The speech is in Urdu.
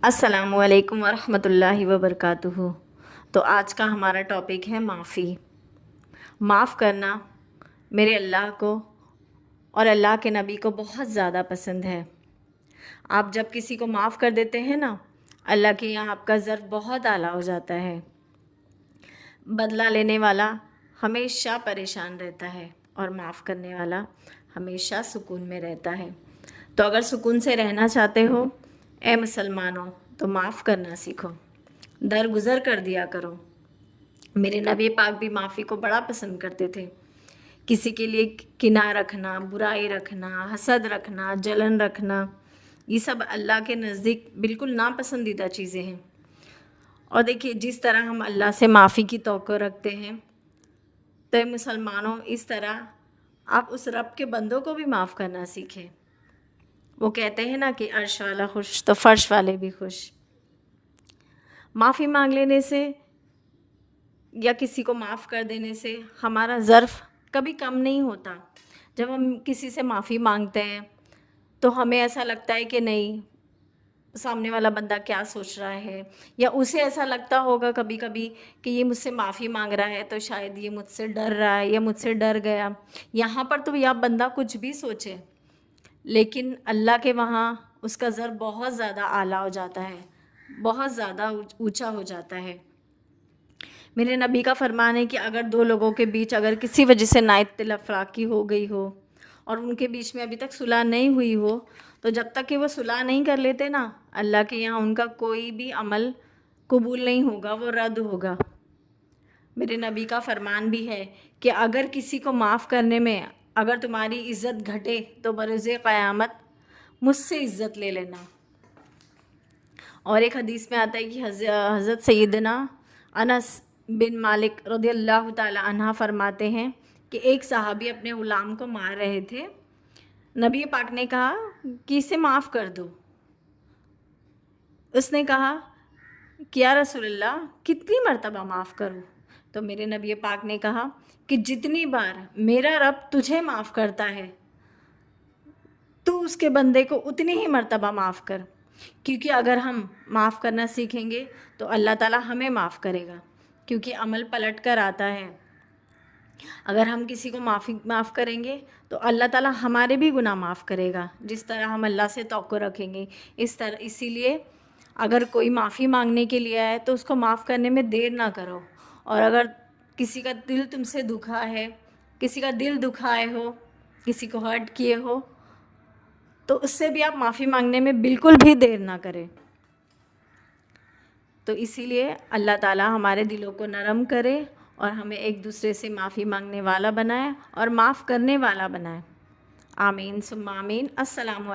السلام علیکم ورحمۃ اللہ وبرکاتہ۔ تو آج کا ہمارا ٹاپک ہے معافی۔ معاف کرنا میرے اللہ کو اور اللہ کے نبی کو بہت زیادہ پسند ہے۔ آپ جب کسی کو معاف کر دیتے ہیں نا، اللہ کے یہاں آپ کا ظرف بہت اعلیٰ ہو جاتا ہے۔ بدلہ لینے والا ہمیشہ پریشان رہتا ہے اور معاف کرنے والا ہمیشہ سکون میں رہتا ہے۔ تو اگر سکون سے رہنا چاہتے ہو اے مسلمانوں تو معاف کرنا سیکھو، درگزر کر دیا کرو۔ میرے نبی پاک بھی معافی کو بڑا پسند کرتے تھے۔ کسی کے لیے کینہ رکھنا، برائی رکھنا، حسد رکھنا، جلن رکھنا، یہ سب اللہ کے نزدیک بالکل ناپسندیدہ چیزیں ہیں۔ اور دیکھیے، جس طرح ہم اللہ سے معافی کی توقع رکھتے ہیں تو اے مسلمانوں اس طرح آپ اس رب کے بندوں کو بھی معاف کرنا سیکھیں۔ وہ کہتے ہیں نا کہ عرش والا خوش تو فرش والے بھی خوش۔ معافی مانگ لینے سے یا کسی کو معاف کر دینے سے ہمارا ظرف کبھی کم نہیں ہوتا۔ جب ہم کسی سے معافی مانگتے ہیں تو ہمیں ایسا لگتا ہے کہ نہیں، سامنے والا بندہ کیا سوچ رہا ہے، یا اسے ایسا لگتا ہوگا کبھی کبھی کہ یہ مجھ سے معافی مانگ رہا ہے تو شاید یہ مجھ سے ڈر رہا ہے یا مجھ سے ڈر گیا۔ یہاں پر تو یا بندہ کچھ بھی سوچے، لیکن اللہ کے وہاں اس کا ظرف بہت زیادہ اعلیٰ ہو جاتا ہے، بہت زیادہ اونچا ہو جاتا ہے۔ میرے نبی کا فرمان ہے کہ اگر دو لوگوں کے بیچ اگر کسی وجہ سے اتفاقی ہو گئی ہو اور ان کے بیچ میں ابھی تک صلح نہیں ہوئی ہو، تو جب تک کہ وہ صلح نہیں کر لیتے نا، اللہ کے یہاں ان کا کوئی بھی عمل قبول نہیں ہوگا، وہ رد ہوگا۔ میرے نبی کا فرمان بھی ہے کہ اگر کسی کو معاف کرنے میں اگر تمہاری عزت گھٹے تو بروز قیامت مجھ سے عزت لے لینا۔ اور ایک حدیث میں آتا ہے کہ حضرت سیدنا انس بن مالک رضی اللہ تعالی عنہ فرماتے ہیں کہ ایک صحابی اپنے غلام کو مار رہے تھے۔ نبی پاک نے کہا کہ اسے معاف کر دو۔ اس نے کہا کہ یا رسول اللہ کتنی مرتبہ معاف کروں؟ تو میرے نبی پاک نے کہا کہ جتنی بار میرا رب تجھے معاف کرتا ہے تو اس کے بندے کو اتنی ہی مرتبہ معاف کر، کیونکہ اگر ہم معاف کرنا سیکھیں گے تو اللہ تعالیٰ ہمیں معاف کرے گا، کیونکہ عمل پلٹ کر آتا ہے۔ اگر ہم کسی کو معاف کریں گے تو اللہ تعالیٰ ہمارے بھی گناہ معاف کرے گا، جس طرح ہم اللہ سے توقع رکھیں گے اسی لیے اگر کوئی معافی مانگنے کے لیے آئے تو اس کو معاف کرنے میں دیر نہ کرو۔ اور اگر کسی کا دل تم سے دکھا ہے، کسی کا دل دکھائے ہو، کسی کو ہرٹ کیے ہو، تو اس سے بھی آپ معافی مانگنے میں بالکل بھی دیر نہ کریں۔ تو اسی لیے اللہ تعالیٰ ہمارے دلوں کو نرم کرے اور ہمیں ایک دوسرے سے معافی مانگنے والا بنائے اور معاف کرنے والا بنائے۔ آمین ثم آمین۔ السلام علیکم۔